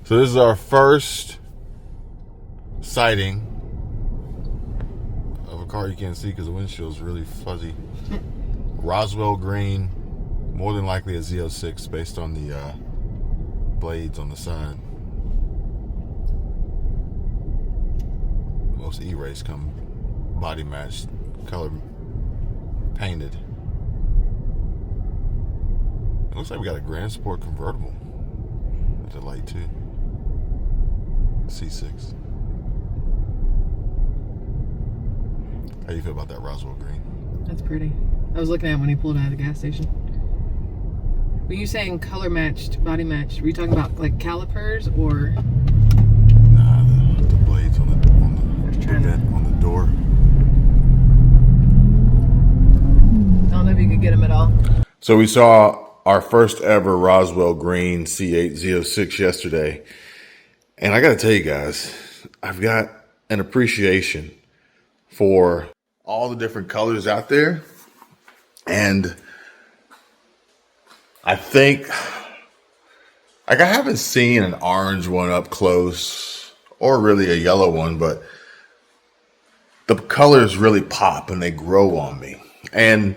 So this is our first sighting of a car you can't see because the windshield's really fuzzy. Roswell green, more than likely a Z06 based on the blades on the side. Most E-race come body matched, color painted. It looks like we got a Grand Sport convertible at the light too. C6. How do you feel about that Roswell green? That's pretty. I was looking at it when he pulled out of the gas station. Were you saying color matched, body matched? Were you talking about like calipers or? Nah, the blades on the door. I don't know if you could get them at all. So we saw our first ever Roswell green C8 Z06 yesterday. And I got to tell you guys, I've got an appreciation for all the different colors out there. And I think, like, I haven't seen an orange one up close or really a yellow one, but the colors really pop and they grow on me. And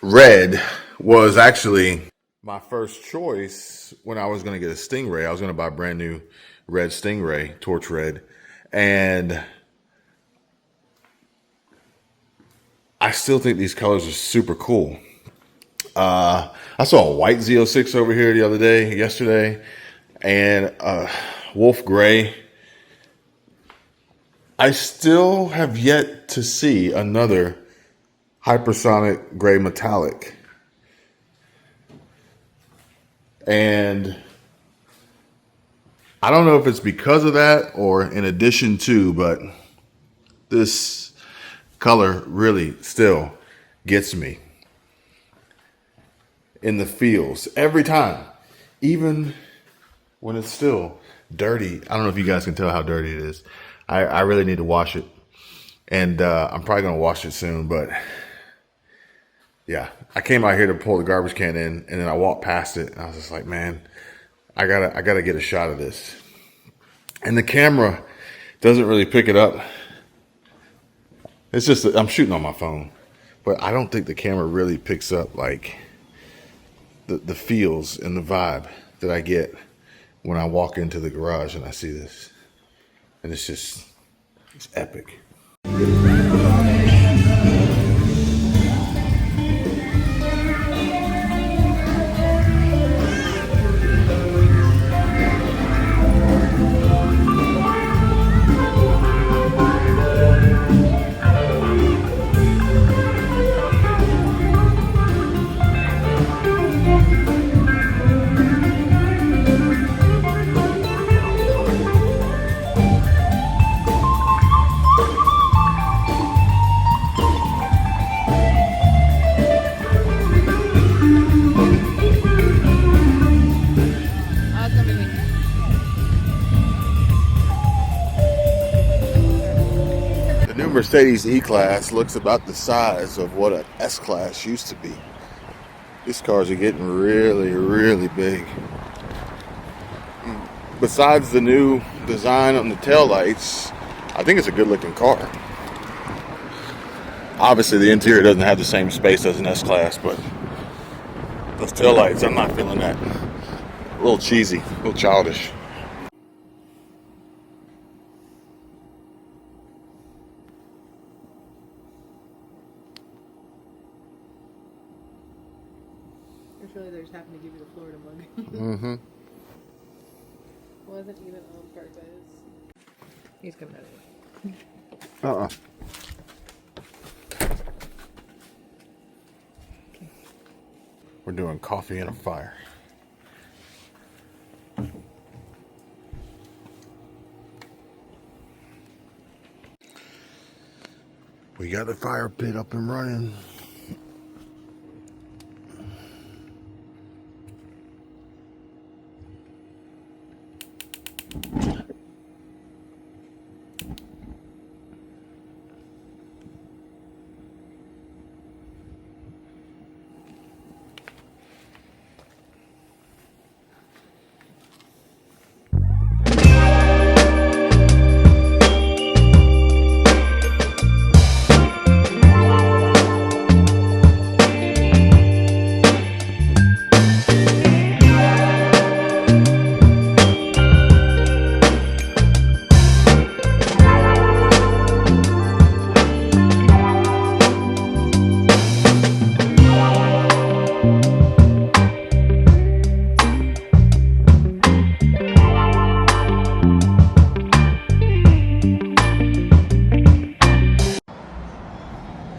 red was actually my first choice when I was going to get a Stingray. I was going to buy a brand new red Stingray, torch red. And I still think these colors are super cool. I saw a white Z06 over here yesterday, and wolf gray. I still have yet to see another hypersonic gray metallic. And I don't know if it's because of that or in addition to, but this color really still gets me in the feels every time, even when it's still dirty. I don't know if you guys can tell how dirty it is. I really need to wash it, and I'm probably gonna wash it soon. But yeah, I came out here to pull the garbage can in, and then I walked past it, and I was just like, man, I gotta get a shot of this. And the camera doesn't really pick it up. It's just I'm shooting on my phone, but I don't think the camera really picks up like the feels and the vibe that I get when I walk into the garage and I see this. And it's epic. Mercedes E-Class looks about the size of what an S-Class used to be. These cars are getting really, really big. Besides the new design on the taillights, I think it's a good looking car. Obviously the interior doesn't have the same space as an S-Class, but those taillights, I'm not feeling that. A little cheesy, a little childish. Really, they just happened to give you the Florida mug. Mm-hmm. Wasn't even on purpose. He's coming out of it. Okay. We're doing coffee and a fire. We got the fire pit up and running.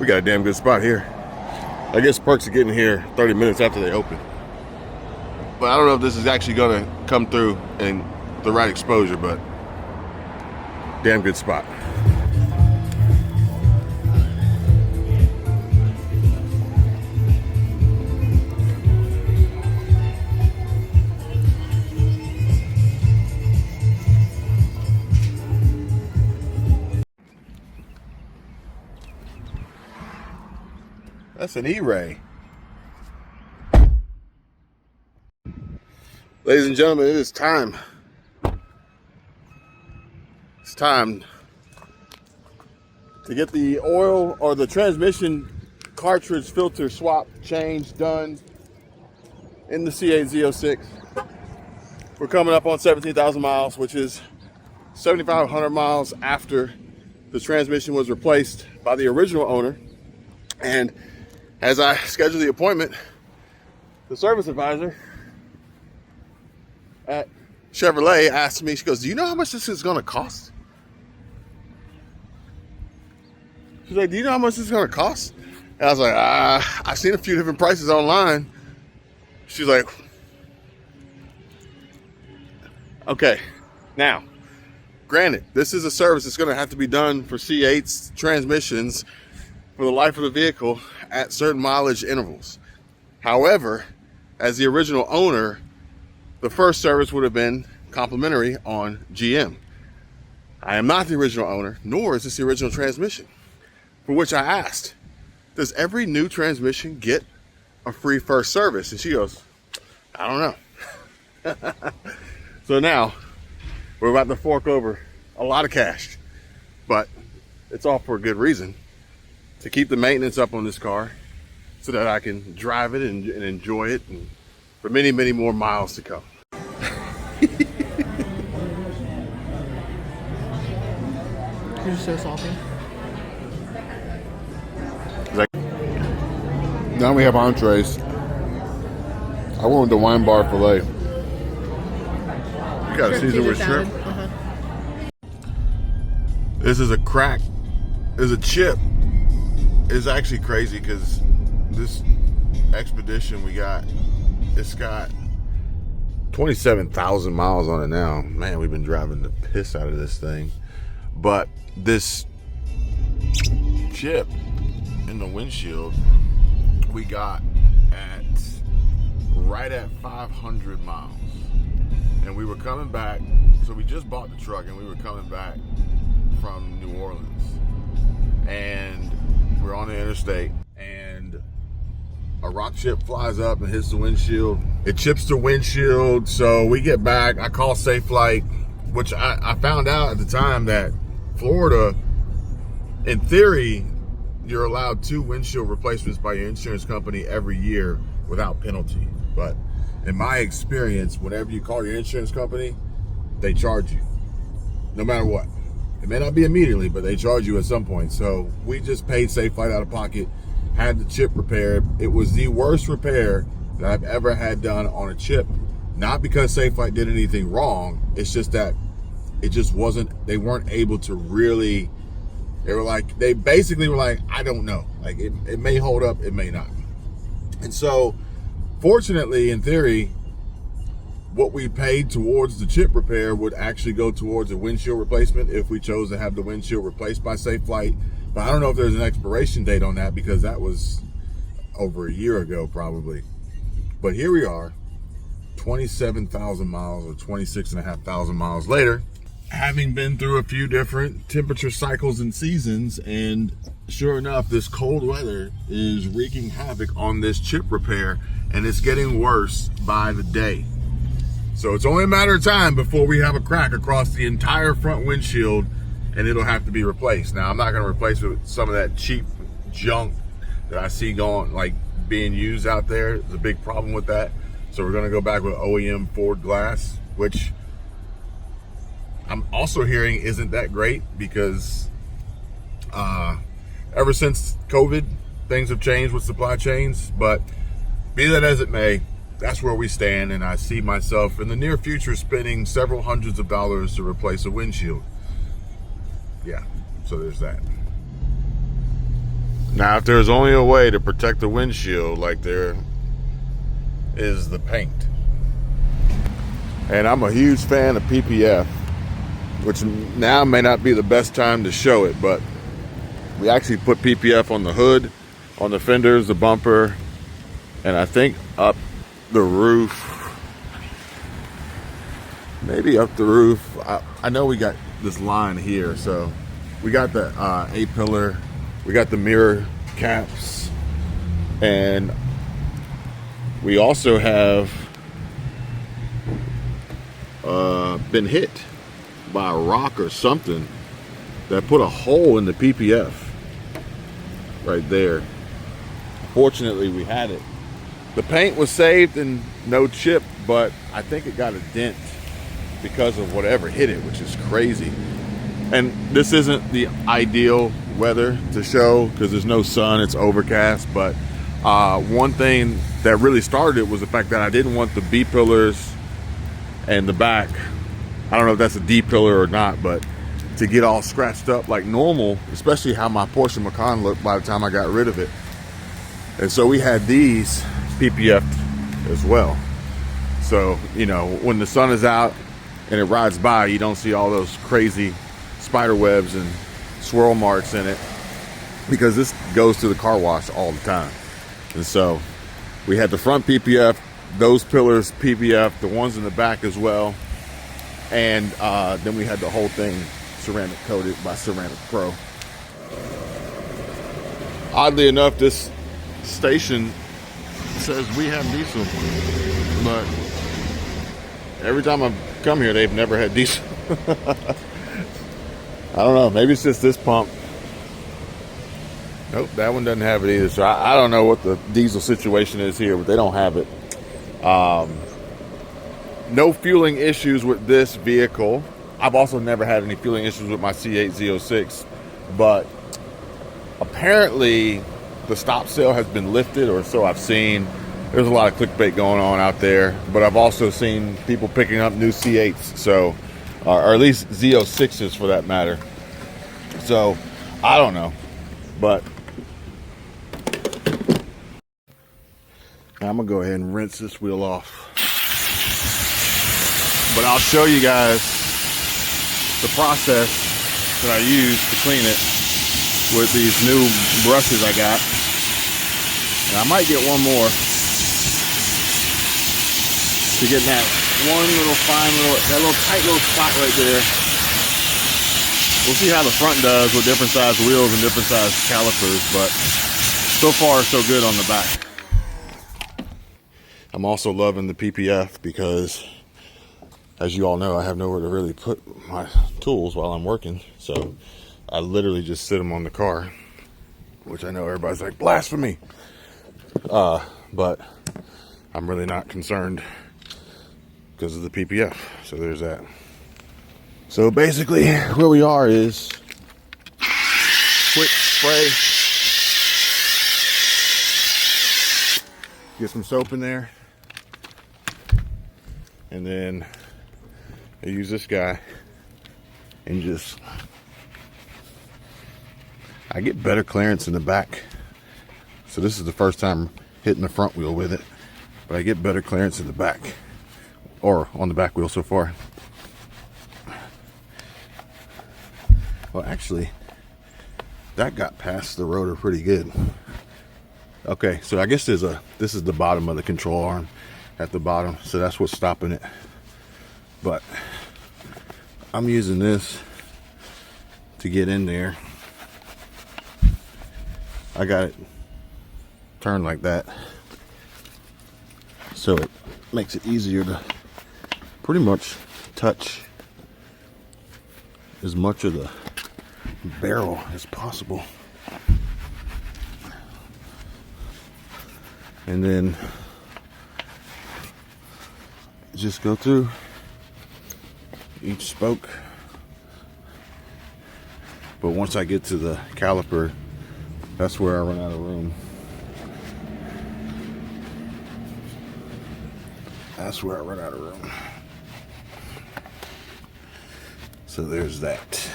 We got a damn good spot here. I guess perks are getting here 30 minutes after they open. But I don't know if this is actually gonna come through in the right exposure, but damn good spot. That's an E-Ray. Ladies and gentlemen, it is time. It's time to get the oil or the transmission cartridge filter swap change done in the Z06. We're coming up on 17,000 miles, which is 7,500 miles after the transmission was replaced by the original owner. And as I scheduled the appointment, the service advisor at Chevrolet asked me, she goes, "Do you know how much this is going to cost?" She's like, "Do you know how much this is going to cost?" And I was like, I've seen a few different prices online. She's like, okay. Now, granted, this is a service that's going to have to be done for C8s transmissions for the life of the vehicle at certain mileage intervals. However, as the original owner, the first service would have been complimentary on GM. I am not the original owner, nor is this the original transmission. For which I asked, does every new transmission get a free first service? And she goes, I don't know. So now we're about to fork over a lot of cash, but it's all for a good reason. To keep the maintenance up on this car so that I can drive it and enjoy it and for many, many more miles to come. You're so salty. Now we have entrees. I went with the wine bar filet. You got a Caesar with shrimp. This is a crack. There's a chip. It's actually crazy because this Expedition we got, it's got 27,000 miles on it now. Man, we've been driving the piss out of this thing. But this chip in the windshield we got right at 500 miles. And we were coming back, so we just bought the truck and we were coming back from New Orleans. And we're on the interstate and a rock chip flies up and hits the windshield. It chips the windshield, so we get back. I call Safe Flight, which I found out at the time that Florida, in theory, you're allowed 2 windshield replacements by your insurance company every year without penalty. But in my experience, whenever you call your insurance company, they charge you, no matter what. It may not be immediately, but they charge you at some point. So we just paid Safe Flight out of pocket, had the chip repaired. It was the worst repair that I've ever had done on a chip. Not because Safe Flight did anything wrong. It's just that it just wasn't, they weren't able to really, they basically were like, I don't know. Like it may hold up, it may not. And so fortunately, in theory, what we paid towards the chip repair would actually go towards a windshield replacement if we chose to have the windshield replaced by Safe Flight. But I don't know if there's an expiration date on that because that was over a year ago probably. But here we are, 27,000 miles or 26,500 miles later, having been through a few different temperature cycles and seasons, and sure enough, this cold weather is wreaking havoc on this chip repair, and it's getting worse by the day. So it's only a matter of time before we have a crack across the entire front windshield and it'll have to be replaced. Now, I'm not going to replace it with some of that cheap junk that I see being used out there. There's a big problem with that. So we're going to go back with OEM Ford glass, which I'm also hearing isn't that great because ever since COVID, things have changed with supply chains. But be that as it may, that's where we stand, and I see myself in the near future spending several hundreds of dollars to replace a windshield. Yeah, so there's that. Now, if there's only a way to protect the windshield like there is the paint. And I'm a huge fan of PPF, which now may not be the best time to show it, but we actually put PPF on the hood, on the fenders, the bumper, and I think up the roof. Maybe up the roof. I know we got this line here, so we got the A-pillar, we got the mirror caps, and we also have been hit by a rock or something that put a hole in the PPF right there. Fortunately, we had it. The paint was saved and no chip, but I think it got a dent because of whatever hit it, which is crazy. And this isn't the ideal weather to show because there's no sun, it's overcast, but one thing that really started it was the fact that I didn't want the B pillars and the back, I don't know if that's a D pillar or not, but to get all scratched up like normal, especially how my Porsche Macan looked by the time I got rid of it. And so we had these PPF'd as well. So, you know, when the sun is out and it rides by, you don't see all those crazy spider webs and swirl marks in it, because this goes to the car wash all the time. And so we had the front PPF, those pillars PPF, the ones in the back as well, and then we had the whole thing ceramic coated by Ceramic Pro. Oddly enough, this station says we have diesel, but every time I've come here, they've never had diesel. I don't know, maybe it's just this pump. Nope, that one doesn't have it either. So I don't know what the diesel situation is here, but they don't have it. No fueling issues with this vehicle. I've also never had any fueling issues with my C8 Z06, but apparently the stop sale has been lifted, or so I've seen. There's a lot of clickbait going on out there, but I've also seen people picking up new C8s, so or at least Z06s for that matter. So I don't know, but I'm gonna go ahead and rinse this wheel off. But I'll show you guys the process that I use to clean it with these new brushes I got. And I might get one more to get that one little fine little, that little tight little spot right there. We'll see how the front does with different size wheels and different size calipers, but so far so good on the back. I'm also loving the PPF because, as you all know, I have nowhere to really put my tools while I'm working. So I literally just sit them on the car, which I know everybody's like, blasphemy. But I'm really not concerned because of the PPF. So there's that. So basically where we are is quick spray. Get some soap in there. And then I use this guy and just, I get better clearance in the back. So this is the first time hitting the front wheel with it, but I get better clearance in the back, or on the back wheel so far. Well, actually, that got past the rotor pretty good. Okay, so I guess this is the bottom of the control arm at the bottom, so that's what's stopping it. But I'm using this to get in there. I got it turned like that, so it makes it easier to pretty much touch as much of the barrel as possible. And then just go through each spoke. But once I get to the caliper, that's where I run out of room. That's where I run out of room. So there's that.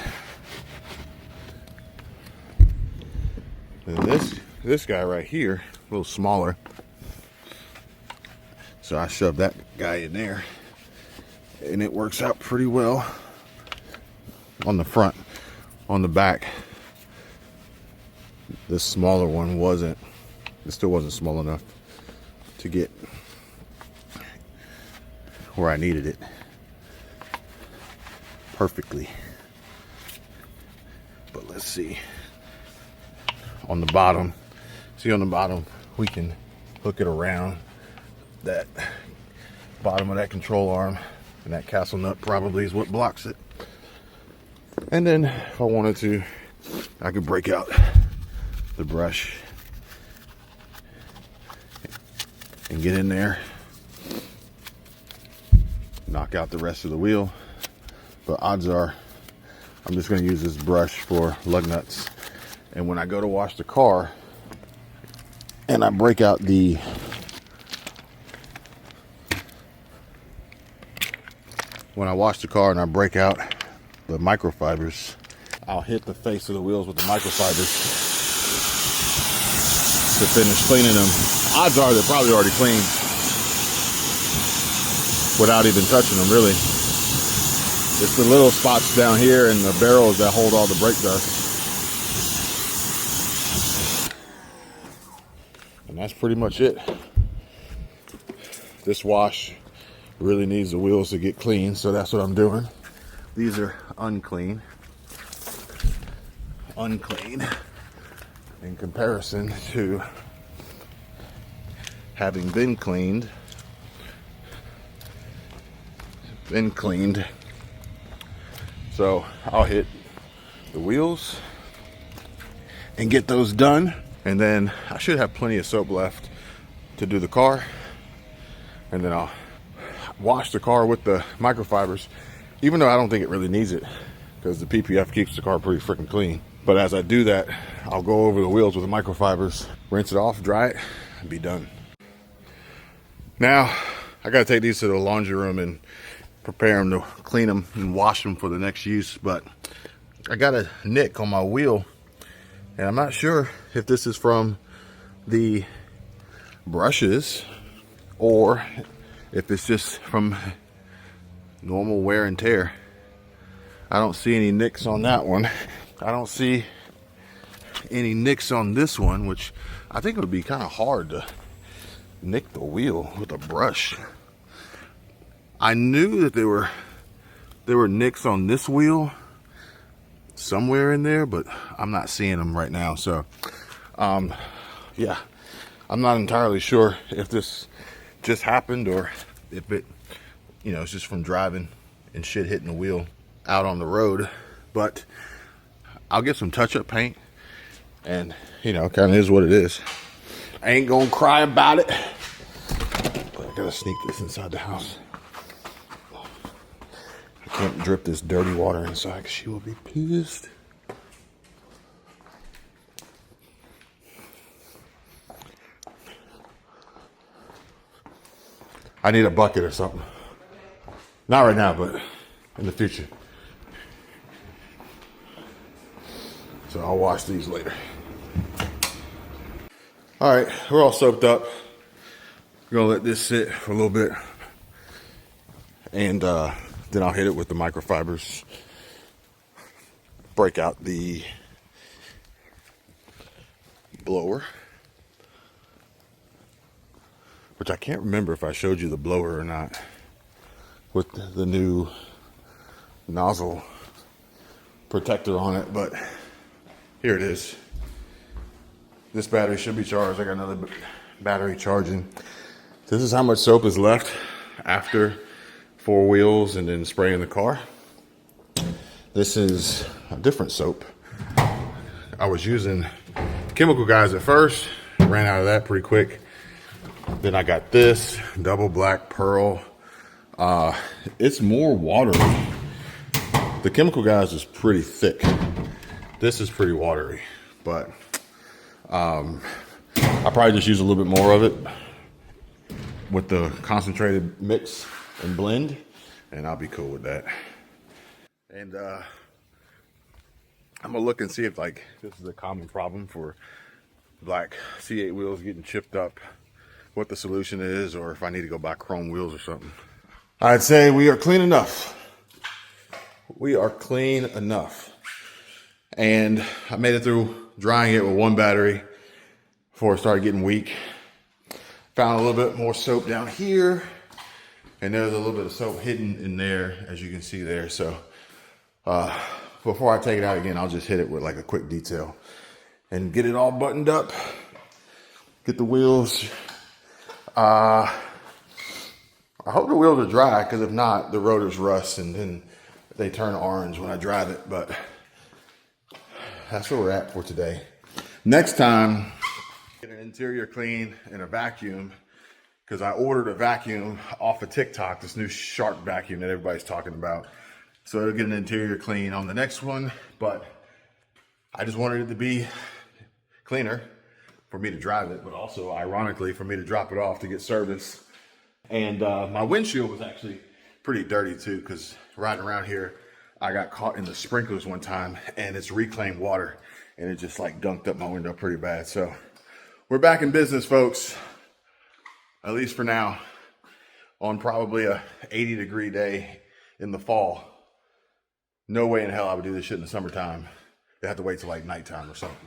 And this guy right here, a little smaller. So I shoved that guy in there, and it works out pretty well on the front. On the back, this smaller one it still wasn't small enough to get where I needed it perfectly. But let's see. On the bottom, we can hook it around that bottom of that control arm, and that castle nut probably is what blocks it. And then if I wanted to, I could break out the brush and get in there, knock out the rest of the wheel. But odds are I'm just going to use this brush for lug nuts. And when I go to wash the car and I break out the the microfibers, I'll hit the face of the wheels with the microfibers to finish cleaning them. Odds are they're probably already clean without even touching them, really. It's the little spots down here and the barrels that hold all the brake dust. And that's pretty much it. This wash really needs the wheels to get clean, so that's what I'm doing. These are unclean in comparison to having been cleaned. So I'll hit the wheels and get those done, and then I should have plenty of soap left to do the car, and then I'll wash the car with the microfibers, even though I don't think it really needs it because the PPF keeps the car pretty freaking clean. But as I do that, I'll go over the wheels with the microfibers, rinse it off, dry it, and be done. Now I gotta take these to the laundry room and prepare them to clean them and wash them for the next use. But I got a nick on my wheel, and I'm not sure if this is from the brushes or if it's just from normal wear and tear. I don't see any nicks on that one. I don't see any nicks on this one, which I think it would be kind of hard to nick the wheel with a brush. I knew that there were nicks on this wheel somewhere in there, but I'm not seeing them right now. So yeah, I'm not entirely sure if this just happened or if it, it's just from driving and shit hitting the wheel out on the road. But I'll get some touch-up paint, and kind of is what it is. I ain't gonna cry about it, but I gotta sneak this inside the house. I can't drip this dirty water inside because she will be pissed. I need a bucket or something. Not right now, but in the future. So I'll wash these later. All right, we're all soaked up. We're gonna let this sit for a little bit, and then I'll hit it with the microfibers, break out the blower, which I can't remember if I showed you the blower or not, with the new nozzle protector on it, but here it is. This battery should be charged. I got another battery charging. This is how much soap is left after 4 wheels and then spraying the car. This is a different soap. I was using Chemical Guys at first, ran out of that pretty quick. Then I got this double black pearl. It's more watery. The Chemical Guys is pretty thick. This is pretty watery, but I'll probably just use a little bit more of it with the concentrated mix and blend, and I'll be cool with that. And I'm gonna look and see if this is a common problem for black C8 wheels getting chipped up, what the solution is, or if I need to go buy chrome wheels or something. I'd say we are clean enough. We are clean enough. And I made it through drying it with one battery before it started getting weak. Found a little bit more soap down here, and there's a little bit of soap hidden in there, as you can see there. So before I take it out again, I'll just hit it with like a quick detail and get it all buttoned up. Get the wheels. I hope the wheels are dry, because if not, the rotors rust and then they turn orange when I drive it. But that's where we're at for today. Next time, get an interior clean and a vacuum, because I ordered a vacuum off of TikTok, this new shark vacuum that everybody's talking about. So it'll get an interior clean on the next one, but I just wanted it to be cleaner for me to drive it, but also, ironically, for me to drop it off to get service. And my windshield was actually pretty dirty too, because riding around here, I got caught in the sprinklers one time, and it's reclaimed water, and it just like dunked up my window pretty bad. So we're back in business, folks, at least for now, on probably a 80-degree day in the fall. No way in hell I would do this shit in the summertime. They have to wait till like nighttime or something.